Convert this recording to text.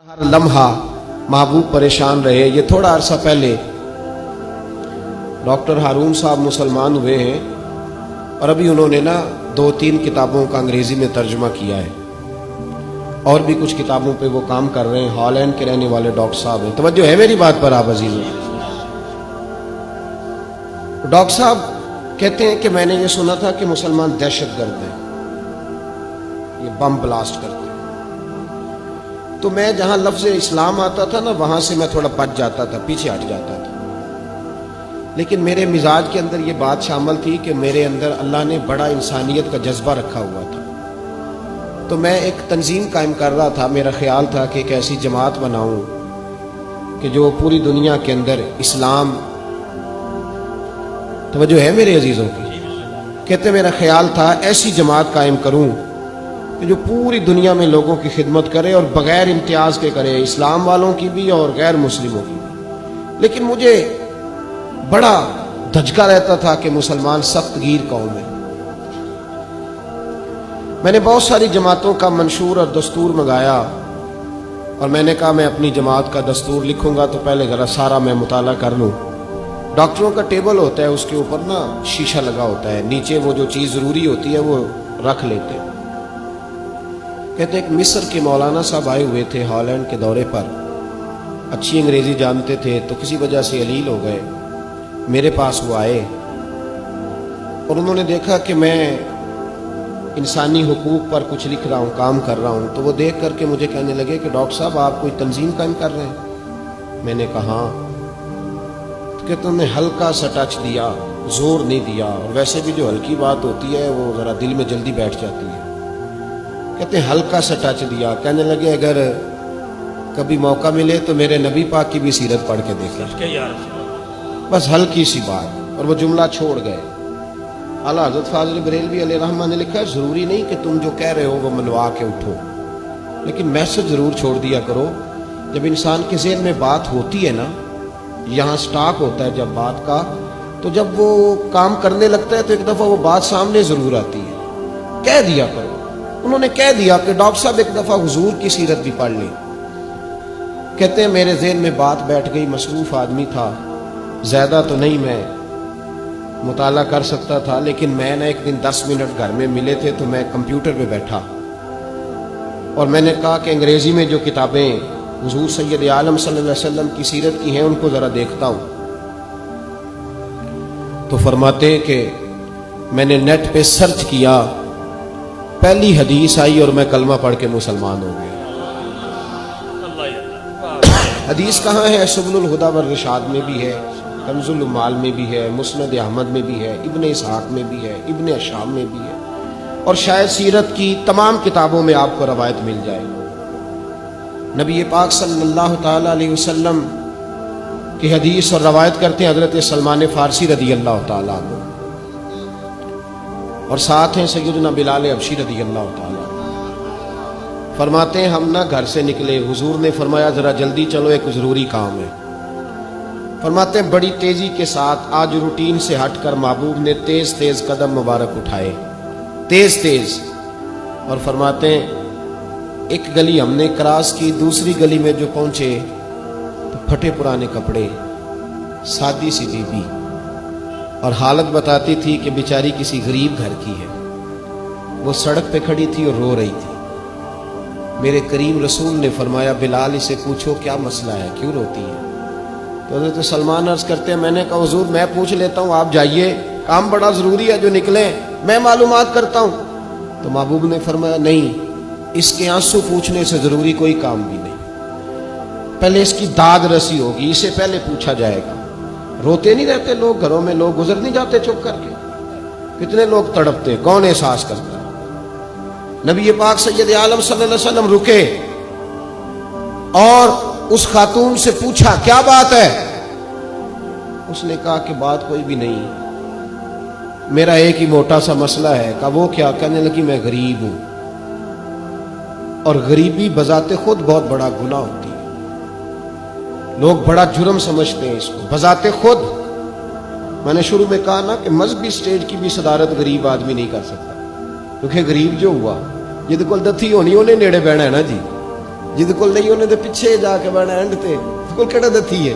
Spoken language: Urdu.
ہر لمحہ محبوب پریشان رہے. یہ تھوڑا عرصہ پہلے ڈاکٹر ہارون صاحب مسلمان ہوئے ہیں اور ابھی انہوں نے 2-3 کتابوں کا انگریزی میں ترجمہ کیا ہے اور بھی کچھ کتابوں پہ وہ کام کر رہے ہیں. ہالینڈ کے رہنے والے ڈاکٹر صاحب ہیں. توجہ ہے میری بات پر آپ عزیزوں؟ ڈاکٹر صاحب کہتے ہیں کہ میں نے یہ سنا تھا کہ مسلمان دہشت گرد ہیں, یہ بم بلاسٹ کرتے ہیں. تو میں جہاں لفظ اسلام آتا تھا وہاں سے میں تھوڑا بچ جاتا تھا, پیچھے ہٹ جاتا تھا. لیکن میرے مزاج کے اندر یہ بات شامل تھی کہ میرے اندر اللہ نے بڑا انسانیت کا جذبہ رکھا ہوا تھا. تو میں ایک تنظیم قائم کر رہا تھا. میرا خیال تھا کہ ایک ایسی جماعت بناؤں کہ جو پوری دنیا کے اندر اسلام, توجہ ہے میرے عزیزوں کی, کہتے میرا خیال تھا ایسی جماعت قائم کروں کہ جو پوری دنیا میں لوگوں کی خدمت کرے اور بغیر امتیاز کے کرے, اسلام والوں کی بھی اور غیر مسلموں کی بھی. لیکن مجھے بڑا دھچکا رہتا تھا کہ مسلمان سخت گیر قوم ہے. میں نے بہت ساری جماعتوں کا منشور اور دستور منگایا اور میں نے کہا میں اپنی جماعت کا دستور لکھوں گا تو پہلے ذرا سارا میں مطالعہ کر لوں. ڈاکٹروں کا ٹیبل ہوتا ہے, اس کے اوپر شیشہ لگا ہوتا ہے, نیچے وہ جو چیز ضروری ہوتی ہے وہ رکھ لیتے. کہتے ایک مصر کے مولانا صاحب آئے ہوئے تھے ہالینڈ کے دورے پر, اچھی انگریزی جانتے تھے تو کسی وجہ سے علیل ہو گئے. میرے پاس وہ آئے اور انہوں نے دیکھا کہ میں انسانی حقوق پر کچھ لکھ رہا ہوں, کام کر رہا ہوں. تو وہ دیکھ کر کے مجھے کہنے لگے کہ ڈاکٹر صاحب آپ کوئی تنظیم قائم کر رہے ہیں؟ میں نے کہا ہاں. تو کہتے انہوں نے ہلکا سا ٹچ دیا, زور نہیں دیا, اور ویسے بھی جو ہلکی بات ہوتی ہے وہ ذرا دل میں جلدی بیٹھ جاتی ہے. کہتے ہیں ہلکا سا ٹچ دیا, کہنے لگے اگر کبھی موقع ملے تو میرے نبی پاک کی بھی سیرت پڑھ کے دیکھیں, بس ہلکی سی بات. اور وہ جملہ چھوڑ گئے. اعلیٰ حضرت فاضل بریلوی علیہ رحمہ نے لکھا ہے ضروری نہیں کہ تم جو کہہ رہے ہو وہ منوا کے اٹھو, لیکن میسج ضرور چھوڑ دیا کرو. جب انسان کے ذہن میں بات ہوتی ہے یہاں سٹاک ہوتا ہے جب بات کا, تو جب وہ کام کرنے لگتا ہے تو ایک دفعہ وہ بات سامنے ضرور آتی ہے. کہہ دیا کرو. انہوں نے کہہ دیا کہ ڈاکٹر صاحب ایک دفعہ حضور کی سیرت بھی پڑھ لی. کہتے ہیں میرے ذہن میں بات بیٹھ گئی. مصروف آدمی تھا, زیادہ تو نہیں میں مطالعہ کر سکتا تھا, لیکن میں ایک دن 10 منٹ گھر میں ملے تھے تو میں کمپیوٹر پہ بیٹھا اور میں نے کہا کہ انگریزی میں جو کتابیں حضور سید عالم صلی اللہ علیہ وسلم کی سیرت کی ہیں ان کو ذرا دیکھتا ہوں. تو فرماتے ہیں کہ میں نے نیٹ پہ سرچ کیا, پہلی حدیث آئی اور میں کلمہ پڑھ کے مسلمان ہو گیا. حدیث کہاں ہے؟ سبل الہدی والرشاد میں بھی ہے, کنز المال میں بھی ہے, مسند احمد میں بھی ہے, ابن اسحاق میں بھی ہے, ابن اشام میں بھی ہے, اور شاید سیرت کی تمام کتابوں میں آپ کو روایت مل جائے. نبی پاک صلی اللہ تعالی علیہ وسلم کی حدیث اور روایت کرتے ہیں حضرت سلمان فارسی رضی اللہ تعالی عنہ, اور ساتھ ہیں سیدنا بلال حبشی رضی اللہ تعالی. فرماتے ہیں ہم گھر سے نکلے, حضور نے فرمایا ذرا جلدی چلو ایک ضروری کام ہے. فرماتے ہیں بڑی تیزی کے ساتھ آج روٹین سے ہٹ کر محبوب نے تیز تیز قدم مبارک اٹھائے, تیز تیز. اور فرماتے ہیں ایک گلی ہم نے کراس کی, دوسری گلی میں جو پہنچے تو پھٹے پرانے کپڑے, سادی سی بیوی, اور حالت بتاتی تھی کہ بیچاری کسی غریب گھر کی ہے. وہ سڑک پہ کھڑی تھی اور رو رہی تھی. میرے کریم رسول نے فرمایا بلال اسے پوچھو کیا مسئلہ ہے, کیوں روتی ہے؟ تو حضرت سلمان عرض کرتے ہیں میں نے کہا حضور میں پوچھ لیتا ہوں, آپ جائیے, کام بڑا ضروری ہے جو نکلے, میں معلومات کرتا ہوں. تو محبوب نے فرمایا نہیں, اس کے آنسو پوچھنے سے ضروری کوئی کام بھی نہیں, پہلے اس کی داد رسی ہوگی, اسے پہلے پوچھا جائے گا. روتے نہیں رہتے لوگ گھروں میں, لوگ گزر نہیں جاتے چپ کر کے, کتنے لوگ تڑپتے, کون احساس کرتا ہے. نبی پاک سید عالم صلی اللہ علیہ وسلم رکے اور اس خاتون سے پوچھا کیا بات ہے؟ اس نے کہا کہ بات کوئی بھی نہیں, میرا ایک ہی موٹا سا مسئلہ ہے. کہا وہ کیا؟ کہنے لگی میں غریب ہوں, اور غریبی بذات خود بہت بڑا گناہ ہوتی ہے, لوگ بڑا جرم سمجھتے ہیں اس کو بذات خود. میں نے شروع میں کہا کہ مذہبی سٹیج کی بھی صدارت غریب آدمی نہیں کر سکتا, کیونکہ غریب جو ہوا جہد کول دتھی ہونی انہیں نیڑے بہنا ہے جی, ਜਿਹਦੇ ਕੋਲ ਨਹੀਂ ਉਹਨੇ ਤੇ ਪਿੱਛੇ ਜਾ ਕੇ ਬਣਾ ਐਂਡ ਤੇ ਕੋਲ ਕਿਹੜਾ ਦਥੀ ਹੈ।